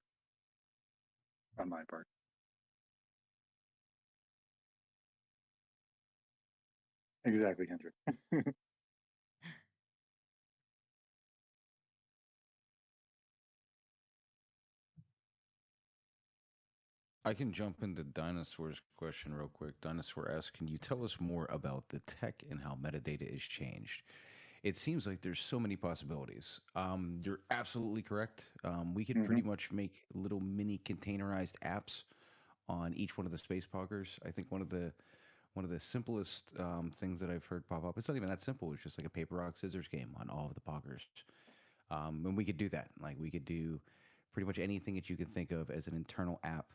on my part. Exactly, Hendrik. I can jump into Dinosaur's question real quick. Dinosaur asks, can you tell us more about the tech and how metadata is changed? It seems like there's so many possibilities. You're absolutely correct. We could pretty much make little mini containerized apps on each one of the Space Poggers. I think one of the simplest things that I've heard pop up, it's not even that simple. It's just like a paper, rock, scissors game on all of the Poggers. And we could do that. Like, we could do pretty much anything that you can think of as an internal app.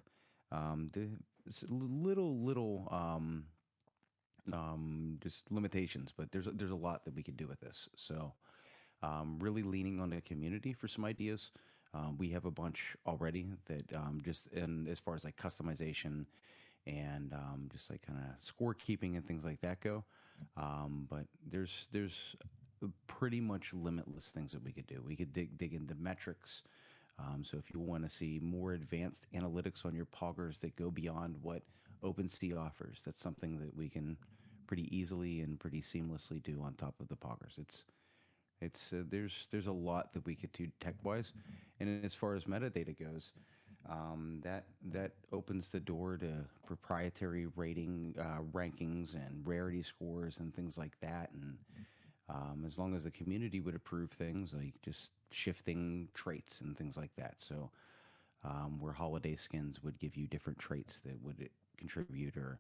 Just limitations, but there's a lot that we can do with this. So really leaning on the community for some ideas. We have a bunch already that and as far as like customization and just like kind of scorekeeping and things like that go. But there's pretty much limitless things that we could do. We could dig into metrics. So if you want to see more advanced analytics on your poggers that go beyond what OpenSea offers, that's something that we can pretty easily and pretty seamlessly do on top of the poggers. There's a lot that we could do tech-wise, and as far as metadata goes, that opens the door to proprietary rating rankings and rarity scores and things like that. And as long as the community would approve things like just shifting traits and things like that. So where holiday skins would give you different traits that would contribute, or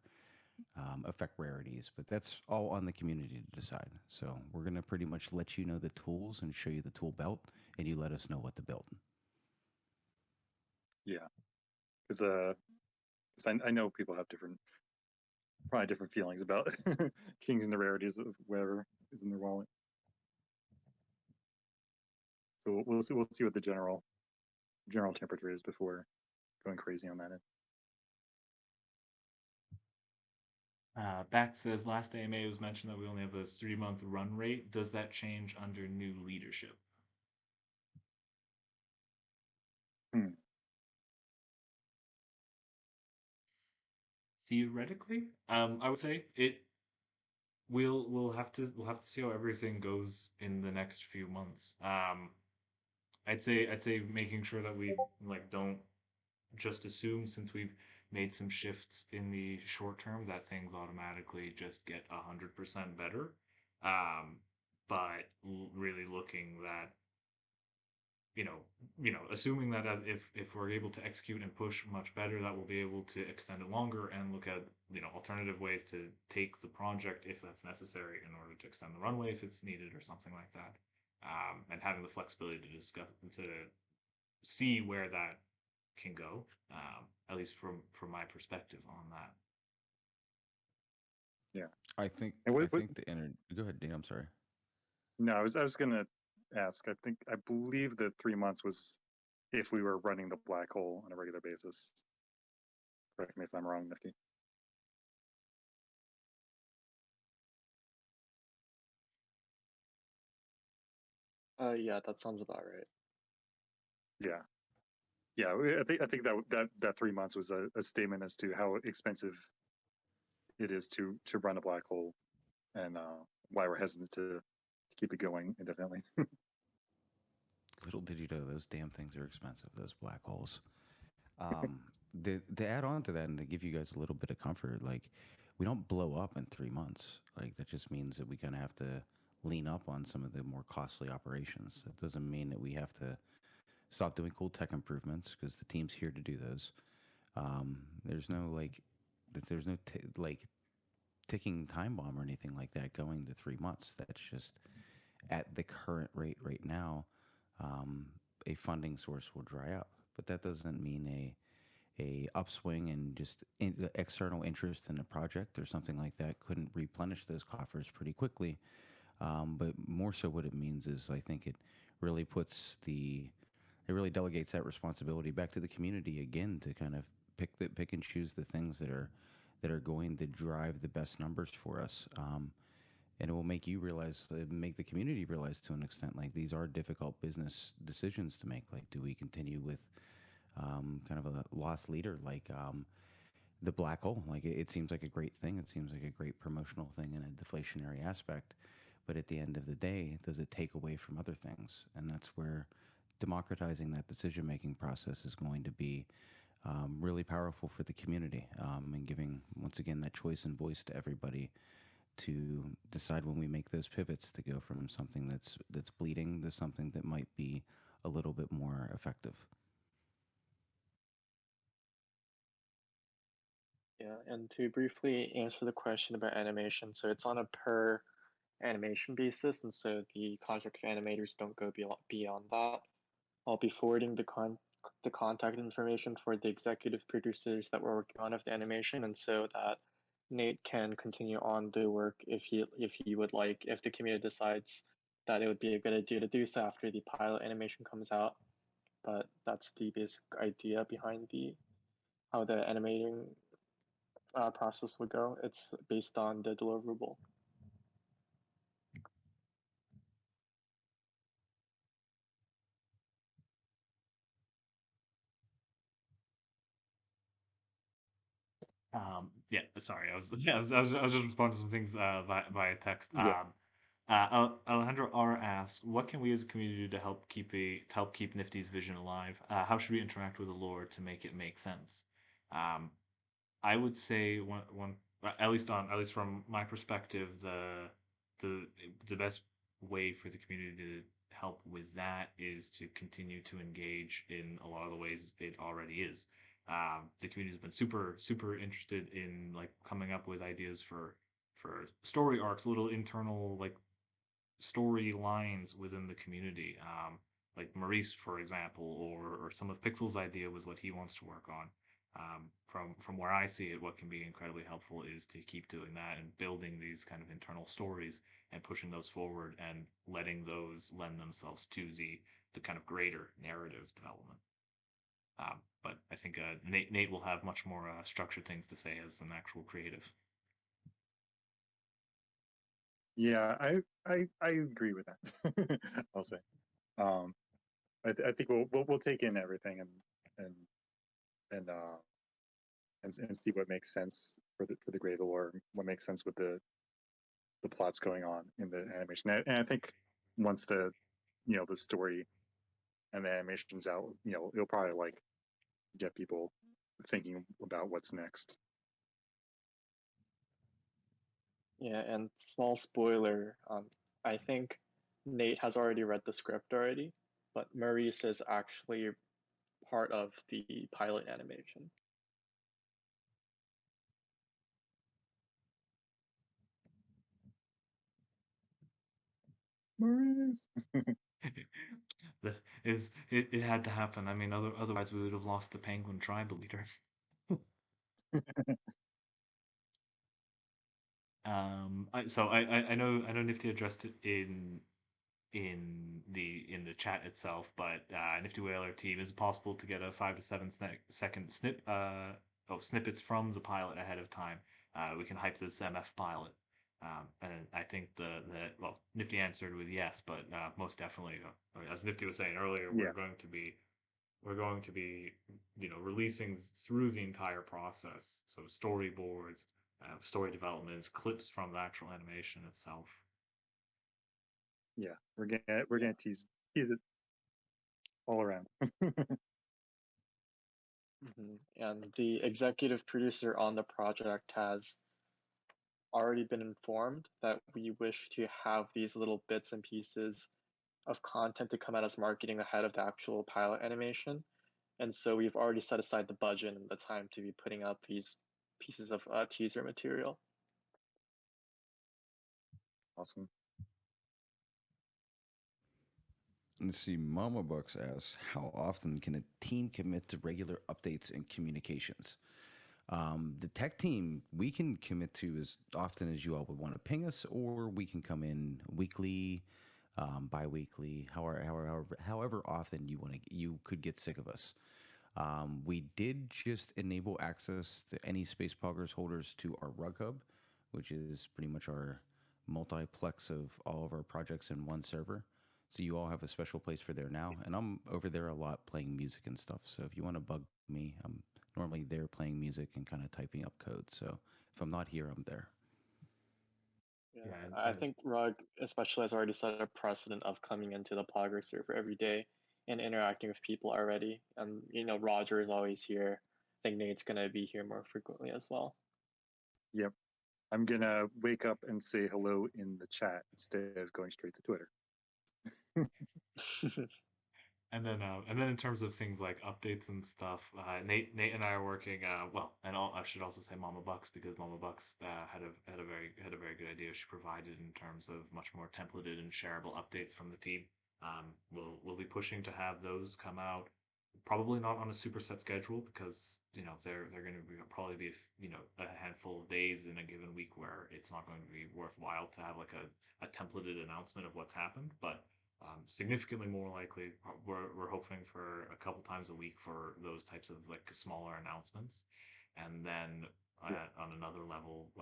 affect rarities, but that's all on the community to decide. So we're going to pretty much let you know the tools and show you the tool belt, and you let us know what to build. Yeah, because I know people have probably different feelings about kings and the rarities of whatever is in their wallet. So we'll see what the general temperature is before going crazy on that end. Back says last AMA it was mentioned that we only have a 3-month run rate. Does that change under new leadership? Theoretically, I would say it. We'll have to see how everything goes in the next few months. I'd say making sure that we like don't just assume since we've made some shifts in the short term that things automatically just get 100% better. But really looking that assuming that if we're able to execute and push much better, that we'll be able to extend it longer and look at alternative ways to take the project if that's necessary in order to extend the runway if it's needed or something like that, and having the flexibility to discuss to see where that can go, at least from my perspective on that. Yeah, I think Go ahead, Dean. I'm sorry. No, I was gonna ask. I believe that 3 months was if we were running the black hole on a regular basis. Correct me if I'm wrong, Nifty. Yeah, that sounds about right. Yeah, yeah. I think that 3 months was a statement as to how expensive it is to run a black hole, and why we're hesitant to keep it going indefinitely. Little did you know those damn things are expensive. Those black holes. To add on to that and to give you guys a little bit of comfort, like we don't blow up in 3 months. Like that just means that we kind of have to lean up on some of the more costly operations. That doesn't mean that we have to stop doing cool tech improvements because the team's here to do those. There's no like ticking time bomb or anything like that going to 3 months. That's just at the current rate right now. A funding source will dry up, but that doesn't mean a upswing and just external interest in a project or something like that couldn't replenish those coffers pretty quickly. But more so, what it means is I think it really delegates that responsibility back to the community again to kind of pick and choose the things that are going to drive the best numbers for us. And it will make the community realize to an extent, like these are difficult business decisions to make. Like, do we continue with kind of a lost leader like the black hole? Like, it seems like a great thing. It seems like a great promotional thing in a deflationary aspect. But at the end of the day, does it take away from other things? And that's where democratizing that decision-making process is going to be really powerful for the community, and giving, once again, that choice and voice to everybody to decide when we make those pivots to go from something that's bleeding to something that might be a little bit more effective. Yeah, and to briefly answer the question about animation, so it's on a per animation basis, and so the contract animators don't go beyond that. I'll be forwarding the contact information for the executive producers that we're working on of the animation, and so that Nate can continue on the work if he would like, if the community decides that it would be a good idea to do so after the pilot animation comes out. But that's the basic idea behind how the animating process would go. It's based on the deliverable. Yeah, sorry, I was just responding to some things via text. Yeah. Alejandro R asks, "What can we as a community do to help keep Nifty's vision alive? How should we interact with the lore to make it make sense?" I would say one at least from my perspective, the best way for the community to help with that is to continue to engage in a lot of the ways it already is. The community's been super interested in like coming up with ideas for story arcs, little internal like story lines within the community. Like Maurice, for example, or some of Pixel's idea was what he wants to work on. From where I see it, what can be incredibly helpful is to keep doing that and building these kind of internal stories and pushing those forward and letting those lend themselves to the kind of greater narrative development. But I think Nate will have much more structured things to say as an actual creative. Yeah, I agree with that. I'll say. I think we'll take in everything and and uh and see what makes sense for the greater lore, what makes sense with the plots going on in the animation. And I think once the the story and the animation's out, it'll probably like get people thinking about what's next. Yeah, and small spoiler, I think Nate has already read the script already, but Maurice is actually part of the pilot animation. Maurice. It had to happen. I mean, otherwise we would have lost the Penguin tribal leader. I know Nifty addressed it in the chat itself, but NiftyWhale, our team, is it possible to get a 5 to 7 second snippets from the pilot ahead of time? We can hype this MF pilot. And I think well, Nifty answered with yes, but most definitely, as Nifty was saying earlier, Yeah. we're going to be releasing through the entire process. So storyboards, story developments, clips from the actual animation itself. Yeah, we're gonna tease it all around. And the executive producer on the project has already been informed that we wish to have these little bits and pieces of content to come out as marketing ahead of the actual pilot animation. And so we've already set aside the budget and the time to be putting out these pieces of teaser material. Awesome. Let's see, Mama Bucks asks, how often can a team commit to regular updates and communications? The tech team, we can commit to as often as you all would want to ping us, or we can come in weekly, bi-weekly, however often you could get sick of us. We did just enable access to any SpacePoggers holders to our Rug Hub, which is pretty much our multiplex of all of our projects in one server. So you all have a special place for there now, and I'm over there a lot playing music and stuff. So if you want to bug me, I'm normally there playing music and kind of typing up code. So if I'm not here, I'm there. Yeah, I think Rug especially has already set a precedent of coming into the Pogger server every day and interacting with people already. And Roger is always here. I think Nate's gonna be here more frequently as well. Yep. I'm gonna wake up and say hello in the chat instead of going straight to Twitter. And then in terms of things like updates and stuff, Nate and I are working. I should also say Mama Bucks, because Mama Bucks had a very good idea she provided in terms of much more templated and shareable updates from the team. We'll be pushing to have those come out, probably not on a super set schedule, because they're going to probably be a handful of days in a given week where it's not going to be worthwhile to have like a templated announcement of what's happened, but significantly more likely, we're hoping for a couple times a week for those types of like smaller announcements. And then on another level,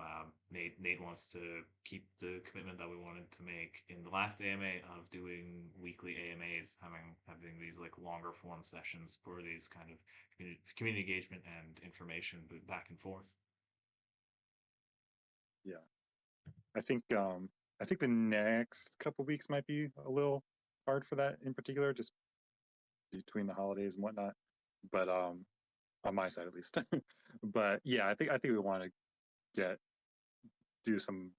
Nate wants to keep the commitment that we wanted to make in the last AMA of doing weekly AMAs, having these like longer form sessions for these kind of community engagement and information back and forth. Yeah, I think the next couple weeks might be a little hard for that in particular, just between the holidays and whatnot. But on my side at least. But yeah, I think we want to do some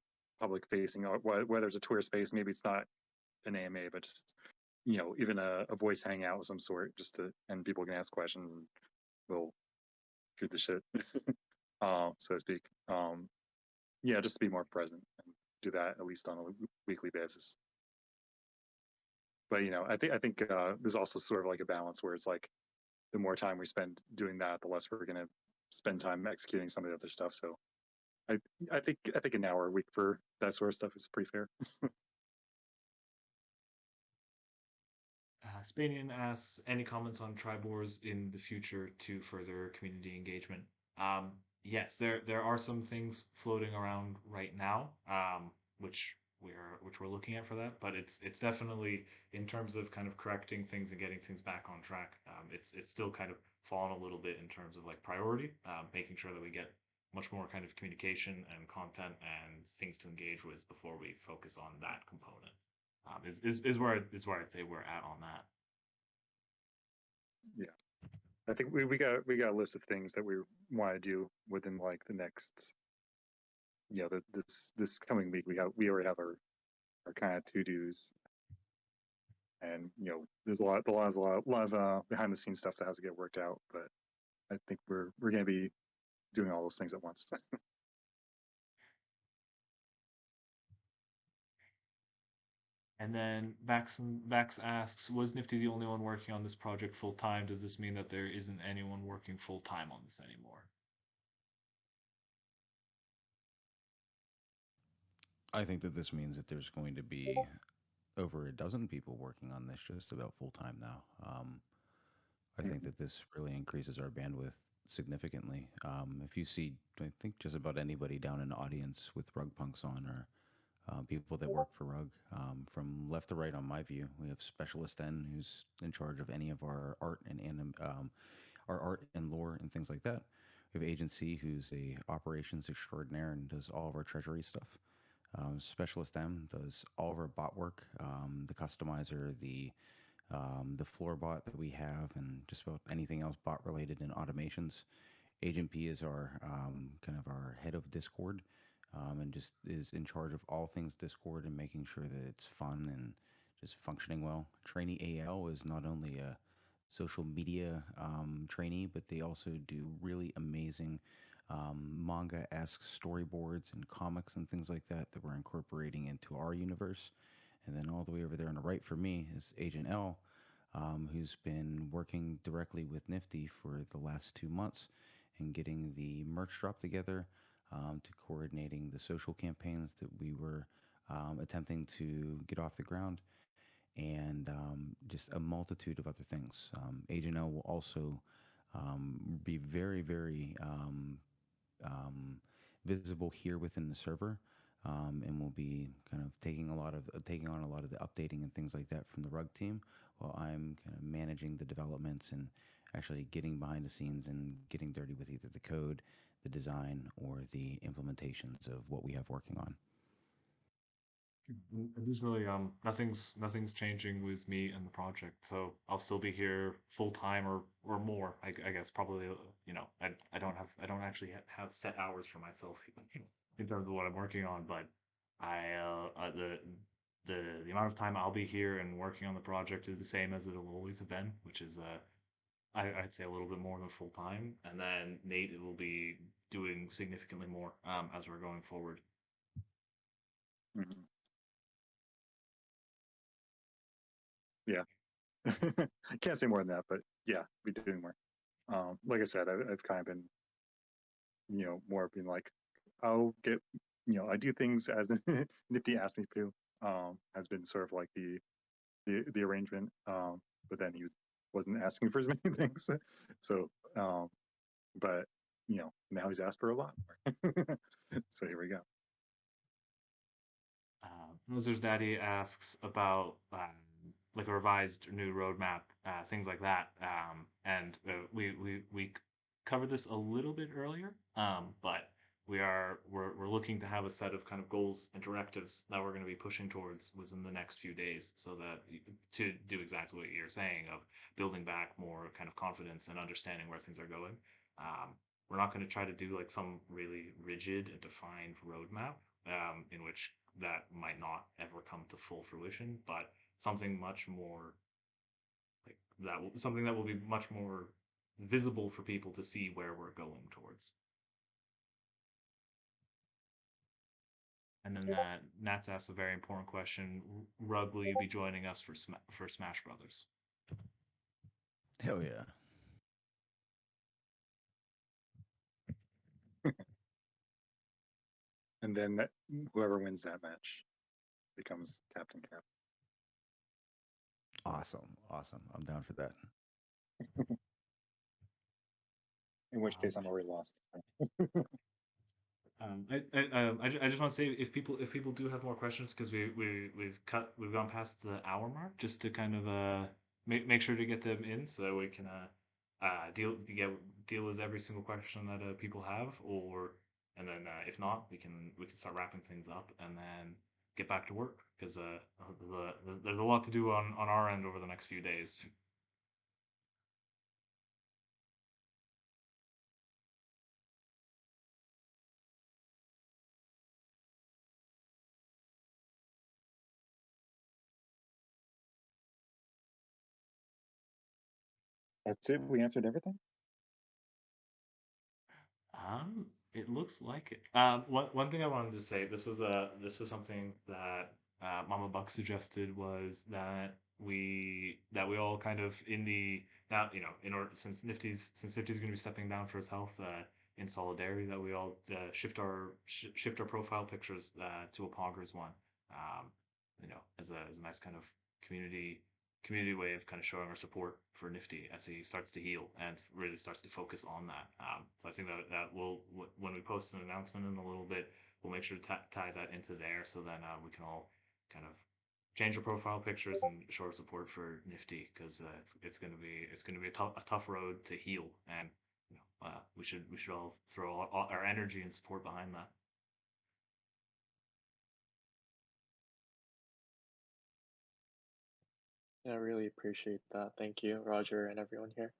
public facing, or whether it's a Twitter space, maybe it's not an AMA, but just even a voice hangout of some sort, and people can ask questions, and we'll shoot the shit, so to speak. Yeah, just to be more present and do that at least on a weekly basis. But I think there's also sort of like a balance where it's like the more time we spend doing that, the less we're going to spend time executing some of the other stuff. So I I think an hour a week for that sort of stuff is pretty fair. Spanian asks, any comments on tribe wars in the future to further community engagement? Yes, there are some things floating around right now, which we're looking at for that. But it's definitely, in terms of kind of correcting things and getting things back on track. It's still kind of fallen a little bit in terms of like priority, making sure that we get much more kind of communication and content and things to engage with before we focus on that component. Is where I'd say we're at on that. Yeah, I think we got a list of things that we want to do within like the next, this coming week. We already have our kind of to dos, and there's a lot of behind the scenes stuff that has to get worked out. But I think we're going to be doing all those things at once. And then Bax asks, was Nifty the only one working on this project full time? Does this mean that there isn't anyone working full time on this anymore? I think that this means that there's going to be over a dozen people working on this just about full time now. I think that this really increases our bandwidth significantly. If you see, I think just about anybody down in the audience with rug punks on are people that work for Rug. From left to right on my view, we have Specialist N, who's in charge of any of our art and our art and lore and things like that. We have Agency, who's a operations extraordinaire and does all of our treasury stuff. Specialist M does all of our bot work, the customizer, the floor bot that we have, and just about anything else bot related in automations. Agent P is our kind of our head of Discord, and just is in charge of all things Discord and making sure that it's fun and just functioning well. Trainee AL is not only a social media trainee, but they also do really amazing manga-esque storyboards and comics and things like that that we're incorporating into our universe. And then all the way over there on the right for me is Agent L, who's been working directly with Nifty for the last 2 months and getting the merch drop together, to coordinating the social campaigns that we were attempting to get off the ground, and just a multitude of other things. Agent L will also be very, very visible here within the server, and will be kind of taking on a lot of the updating and things like that from the Rug team, while I'm kind of managing the developments and actually getting behind the scenes and getting dirty with either the code, the design, or the implementations of what we have working on. There's really nothing's changing with me and the project, so I'll still be here full time or more. I guess probably I don't actually have set hours for myself in terms of what I'm working on, but the amount of time I'll be here and working on the project is the same as it'll always have been, which is I'd say a little bit more than full time, and then Nate will be doing significantly more as we're going forward. Mhm. Yeah, I can't say more than that, but yeah, be doing more. Like I said, I've kind of been, more being like, I'll get, I do things as Nifty asked me to. Has been sort of like the arrangement. But then he wasn't asking for as many things. So, but now he's asked for a lot more. So here we go. Lizard's Daddy asks about like a revised new roadmap, things like that. And we covered this a little bit earlier, but we're looking to have a set of kind of goals and directives that we're going to be pushing towards within the next few days, so that to do exactly what you're saying of building back more kind of confidence and understanding where things are going. We're not going to try to do like some really rigid and defined roadmap, in which that might not ever come to full fruition, but something much more like that, something that will be much more visible for people to see where we're going towards. And then Nats asked a very important question: Rug, will you be joining us for Smash Brothers? Hell yeah. And then whoever wins that match becomes Captain Cap. Awesome. I'm down for that. In which case, I'm already lost. I just want to say if people do have more questions, because we've gone past the hour mark, just to kind of make sure to get them in so that we can deal with every single question that people have, and then if not, we can start wrapping things up and then get back to work, because there's a lot to do on our end over the next few days. That's it. We answered everything. It looks like it. One thing I wanted to say, this was something that Mama Buck suggested, was that we all kind of now, in order, since Nifty's going to be stepping down for his health, in solidarity, that we all shift our profile pictures to a Poggers one. As a nice kind of community way of kind of showing our support for Nifty as he starts to heal and really starts to focus on that. So I think that will, when we post an announcement in a little bit, we'll make sure to tie that into there, so then we can all kind of change our profile pictures and show our support for Nifty, because it's going to be a tough road to heal, and we should all throw all our energy and support behind that. Yeah, I really appreciate that. Thank you, Roger, and everyone here.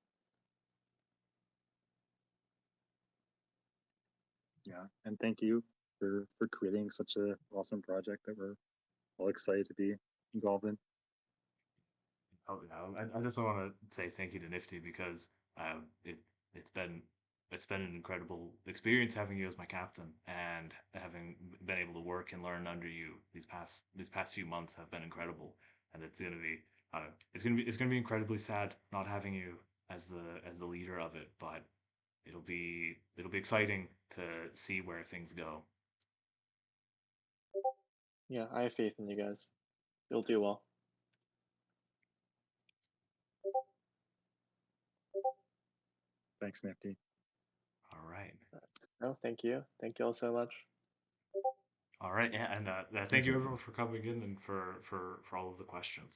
Yeah, and thank you for creating such an awesome project that we're all excited to be involved in. Oh, I just want to say thank you to Nifty, because it's been an incredible experience having you as my captain, and having been able to work and learn under you these past few months have been incredible. And it's gonna be incredibly sad not having you as the leader of it, but it'll be exciting to see where things go. Yeah, I have faith in you guys. You'll do well. Thanks, Nifty. All right. No, thank you. Thank you all so much. All right, yeah, and thank you everyone for coming in and for all of the questions.